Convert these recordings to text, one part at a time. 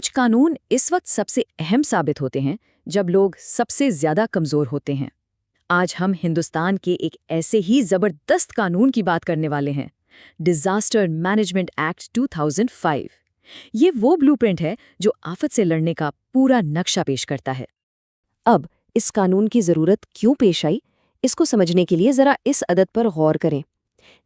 कुछ कानून इस वक्त सबसे अहम साबित होते हैं जब लोग सबसे ज्यादा कमजोर होते हैं। आज हम हिंदुस्तान के एक ऐसे ही जबरदस्त कानून की बात करने वाले हैं, डिजास्टर मैनेजमेंट एक्ट 2005। ये वो ब्लूप्रिंट है जो आफत से लड़ने का पूरा नक्शा पेश करता है। अब इस कानून की ज़रूरत क्यों पेश आई, इसको समझने के लिए ज़रा इस अदद पर गौर करें।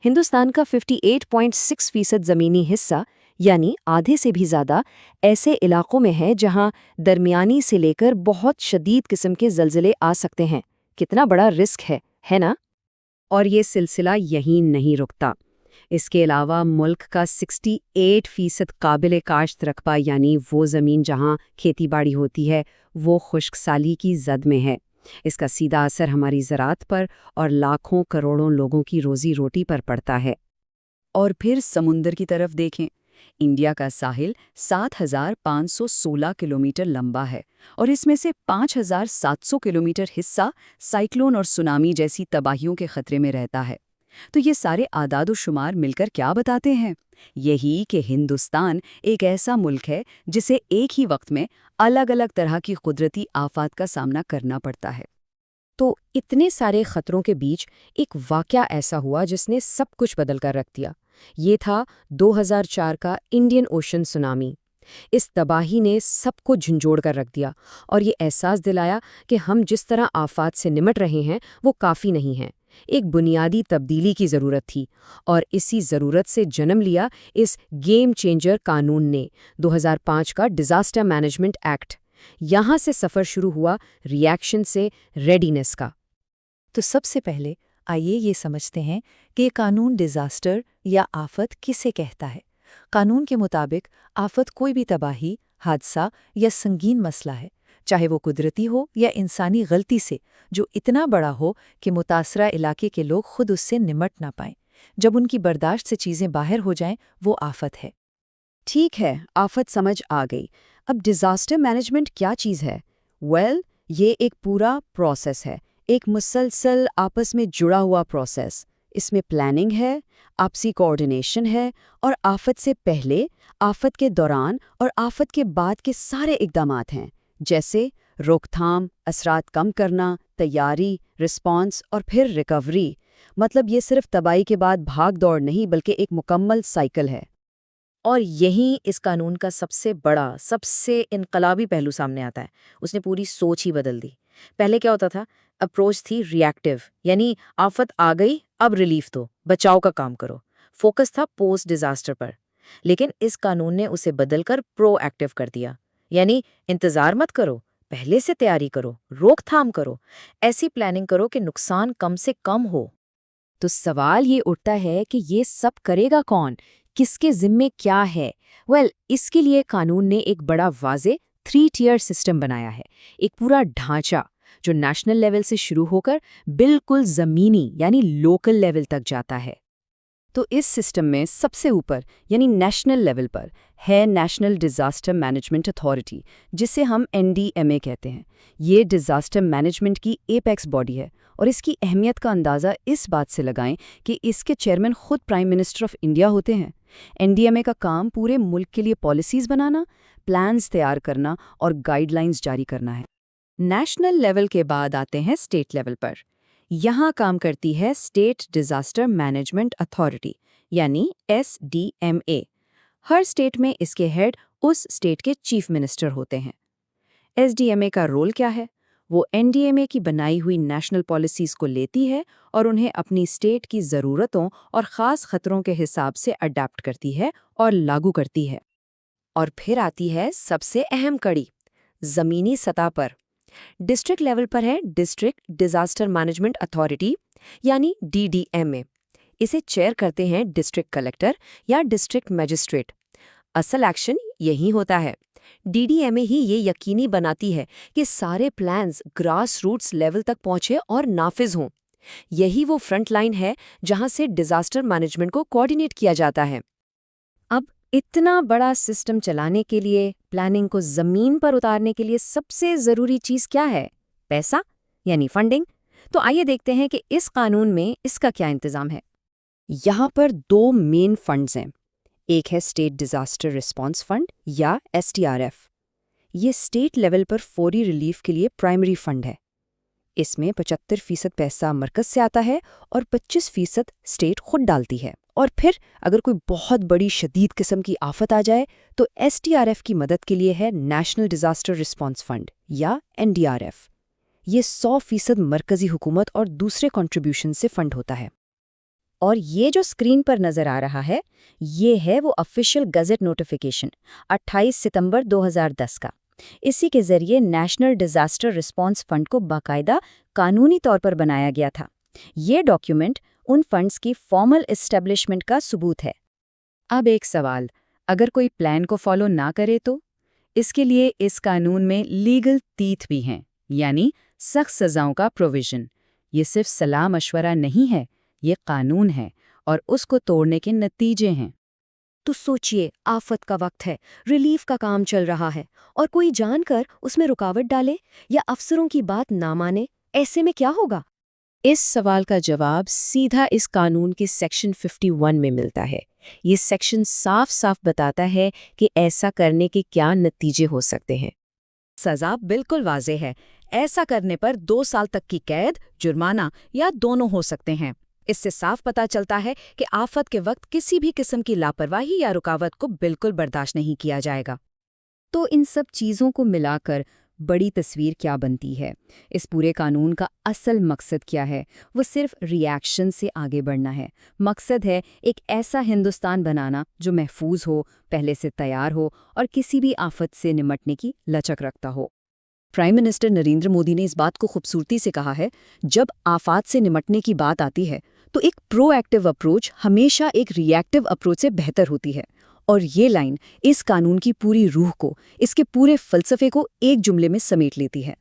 हिंदुस्तान का 58.6% ज़मीनी हिस्सा, यानी आधे से भी ज़्यादा, ऐसे इलाकों में है जहां दरमियानी से लेकर बहुत शदीद किस्म के ज़लज़ले आ सकते हैं। कितना बड़ा रिस्क है ना? और ये सिलसिला यहीं नहीं रुकता। इसके अलावा मुल्क का 68% काबिल काश्त रकबा, यानी वो ज़मीन जहां खेतीबाड़ी होती है, वो खुश्कसाली की जद में है। इसका सीधा असर हमारी ज़राअत पर और लाखों करोड़ों लोगों की रोजी रोटी पर पड़ता है। और फिर समुंदर की तरफ देखें। इंडिया का साहिल 7,516 किलोमीटर लंबा है और इसमें से 5,700 किलोमीटर हिस्सा साइक्लोन और सुनामी जैसी तबाहियों के खतरे में रहता है। तो ये सारे आदाद-ओ-शुमार मिलकर क्या बताते हैं? यही कि हिंदुस्तान एक ऐसा मुल्क है जिसे एक ही वक्त में अलग-अलग तरह की कुदरती आफात का सामना करना पड़ता है। तो इतने सारे खतरों के बीच एक वाकया ऐसा हुआ जिसने सब कुछ बदल कर रख दिया। ये था 2004 का इंडियन ओशन सुनामी। इस तबाही ने सबको झंझोड़ कर रख दिया और ये एहसास दिलाया कि हम जिस तरह आफात से निमट रहे हैं वो काफ़ी नहीं है। एक बुनियादी तब्दीली की ज़रूरत थी और इसी ज़रूरत से जन्म लिया इस गेम चेंजर कानून ने, 2005 का डिज़ास्टर मैनेजमेंट एक्ट। यहाँ से सफ़र शुरू हुआ रिएक्शन से रेडीनेस का। तो सबसे पहले आइए ये समझते हैं कि ये कानून डिजास्टर या आफत किसे कहता है। कानून के मुताबिक आफत कोई भी तबाही, हादसा या संगीन मसला है, चाहे वो कुदरती हो या इंसानी गलती से, जो इतना बड़ा हो कि मुतासरा इलाके के लोग खुद उससे निमट ना पाएं। जब उनकी बर्दाश्त से चीज़ें बाहर हो जाएं, वो आफत है। ठीक है, आफत समझ आ गई। अब डिज़ास्टर मैनेजमेंट क्या चीज़ है? ये एक पूरा प्रोसेस है, एक मुसलसल आपस में जुड़ा हुआ प्रोसेस। इसमें प्लानिंग है, आपसी कोऑर्डिनेशन है और आफत से पहले, आफत के दौरान और आफत के बाद के सारे इक़दामात हैं, जैसे रोकथाम, असरात कम करना, तैयारी, रिस्पॉन्स और फिर रिकवरी। मतलब ये सिर्फ तबाही के बाद भाग दौड़ नहीं, बल्कि एक मुकम्मल साइकिल है। और यही इस कानून का सबसे बड़ा, सबसे इनकलाबी पहलू सामने आता है। उसने पूरी सोच ही बदल दी। पहले क्या होता था? अप्रोच थी रिएक्टिव, यानी आफत आ गई, अब रिलीफ दो, बचाव का काम करो। फोकस था पोस्ट डिजास्टर पर। लेकिन इस कानून ने उसे बदलकर प्रोएक्टिव कर दिया, यानी इंतजार मत करो, पहले से तैयारी करो, रोकथाम करो, ऐसी प्लानिंग करो कि नुकसान कम से कम हो। तो सवाल ये उठता है कि ये सब करेगा कौन, किसके जिम्मे क्या है? इसके लिए कानून ने एक बड़ा वाज़े 3 टियर सिस्टम बनाया है। एक पूरा ढांचा जो नेशनल लेवल से शुरू होकर बिल्कुल ज़मीनी यानी लोकल लेवल तक जाता है। तो इस सिस्टम में सबसे ऊपर यानी नेशनल लेवल पर है नेशनल डिज़ास्टर मैनेजमेंट अथॉरिटी, जिसे हम NDMA कहते हैं। ये डिज़ास्टर मैनेजमेंट की एपेक्स बॉडी है और इसकी अहमियत का अंदाज़ा इस बात से लगाएं कि इसके चेयरमैन खुद प्राइम मिनिस्टर ऑफ इंडिया होते हैं। NDMA का काम पूरे मुल्क के लिए पॉलिसीज़ बनाना, प्लान्स तैयार करना और गाइडलाइंस जारी करना है। नेशनल लेवल के बाद आते हैं स्टेट लेवल पर। यहाँ काम करती है स्टेट डिज़ास्टर मैनेजमेंट अथॉरिटी, यानी SDMA। हर स्टेट में इसके हेड उस स्टेट के चीफ मिनिस्टर होते हैं। SDMA का रोल क्या है? वो NDMA की बनाई हुई नेशनल पॉलिसीज़ को लेती है और उन्हें अपनी स्टेट की ज़रूरतों और ख़ास खतरों के हिसाब से अडेप्ट करती है और लागू करती है। और फिर आती है सबसे अहम कड़ी, ज़मीनी सतह पर। डिस्ट्रिक्ट लेवल पर है डिस्ट्रिक्ट डिज़ास्टर मैनेजमेंट अथॉरिटी, यानी DDMA। इसे चेयर करते हैं डिस्ट्रिक्ट कलेक्टर या डिस्ट्रिक्ट मजिस्ट्रेट। असल एक्शन यही होता है। DDMA ही ये यकीनी बनाती है कि सारे प्लान्स ग्रास रूट्स लेवल तक पहुंचे और नाफिज हों। यही वो फ्रंट लाइन है जहां से डिज़ास्टर मैनेजमेंट को कोऑर्डिनेट किया जाता है। अब इतना बड़ा सिस्टम चलाने के लिए, प्लानिंग को ज़मीन पर उतारने के लिए सबसे ज़रूरी चीज़ क्या है? पैसा, यानी फंडिंग। तो आइए देखते हैं कि इस कानून में इसका क्या इंतज़ाम है। यहाँ पर 2 मेन फंड्स हैं। एक है स्टेट डिजास्टर रिस्पांस फंड या SDRF। ये स्टेट लेवल पर फौरी रिलीफ के लिए प्राइमरी फंड है। इसमें 75% पैसा मरकज से आता है और 25% स्टेट खुद डालती है। और फिर अगर कोई बहुत बड़ी शदीद किस्म की आफत आ जाए तो SDRF की मदद के लिए है नेशनल डिजास्टर रिस्पांस फंड या NDRF। ये 100% मरकजी हुकूमत और दूसरे कंट्रीब्यूशन से फंड होता है। और ये जो स्क्रीन पर नजर आ रहा है, ये है वो ऑफिशियल गजट नोटिफिकेशन 28 सितंबर 2010 का। इसी के जरिए नेशनल डिजास्टर रिस्पांस फंड को बाकायदा कानूनी तौर पर बनाया गया था। ये डॉक्यूमेंट उन फंड्स की फॉर्मल एस्टेब्लिशमेंट का सबूत है। अब एक सवाल, अगर कोई प्लान को फॉलो ना करे तो? इसके लिए इस कानून में लीगल टीथ भी हैं, यानी सख्त सजाओं का प्रोविजन। ये सिर्फ सलाह मशवरा नहीं है, ये कानून है और उसको तोड़ने के नतीजे हैं। तो सोचिए, आफत का वक्त है, रिलीफ का काम चल रहा है और कोई जानकर उसमें रुकावट डाले या अफसरों की बात ना माने, ऐसे में क्या होगा? इस सवाल का जवाब सीधा इस कानून के सेक्शन 51 में मिलता है। ये सेक्शन साफ साफ बताता है कि ऐसा करने के क्या नतीजे हो सकते हैं। सजा बिल्कुल वाज़ेह है। ऐसा करने पर 2 साल तक की कैद, जुर्माना या दोनों हो सकते हैं। इससे साफ पता चलता है कि आफत के वक्त किसी भी किस्म की लापरवाही या रुकावट को बिल्कुल बर्दाश्त नहीं किया जाएगा। तो इन सब चीज़ों को मिलाकर बड़ी तस्वीर क्या बनती है? इस पूरे कानून का असल मकसद क्या है? वो सिर्फ रिएक्शन से आगे बढ़ना है। मकसद है एक ऐसा हिंदुस्तान बनाना जो महफूज हो, पहले से तैयार हो और किसी भी आफत से निमटने की लचक रखता हो। प्राइम मिनिस्टर नरेंद्र मोदी ने इस बात को खूबसूरती से कहा है, जब आफात से निमटने की बात आती है तो एक प्रोएक्टिव अप्रोच हमेशा एक रिएक्टिव अप्रोच से बेहतर होती है। और ये लाइन इस कानून की पूरी रूह को, इसके पूरे फलसफे को एक जुमले में समेट लेती है।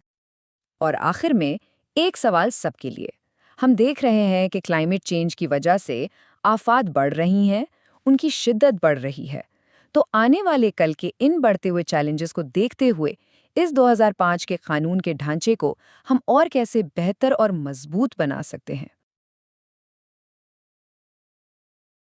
और आखिर में एक सवाल सबके लिए। हम देख रहे हैं कि क्लाइमेट चेंज की वजह से आफात बढ़ रही हैं, उनकी शिद्दत बढ़ रही है। तो आने वाले कल के इन बढ़ते हुए चैलेंजेस को देखते हुए इस 2005 के कानून के ढांचे को हम और कैसे बेहतर और मजबूत बना सकते हैं?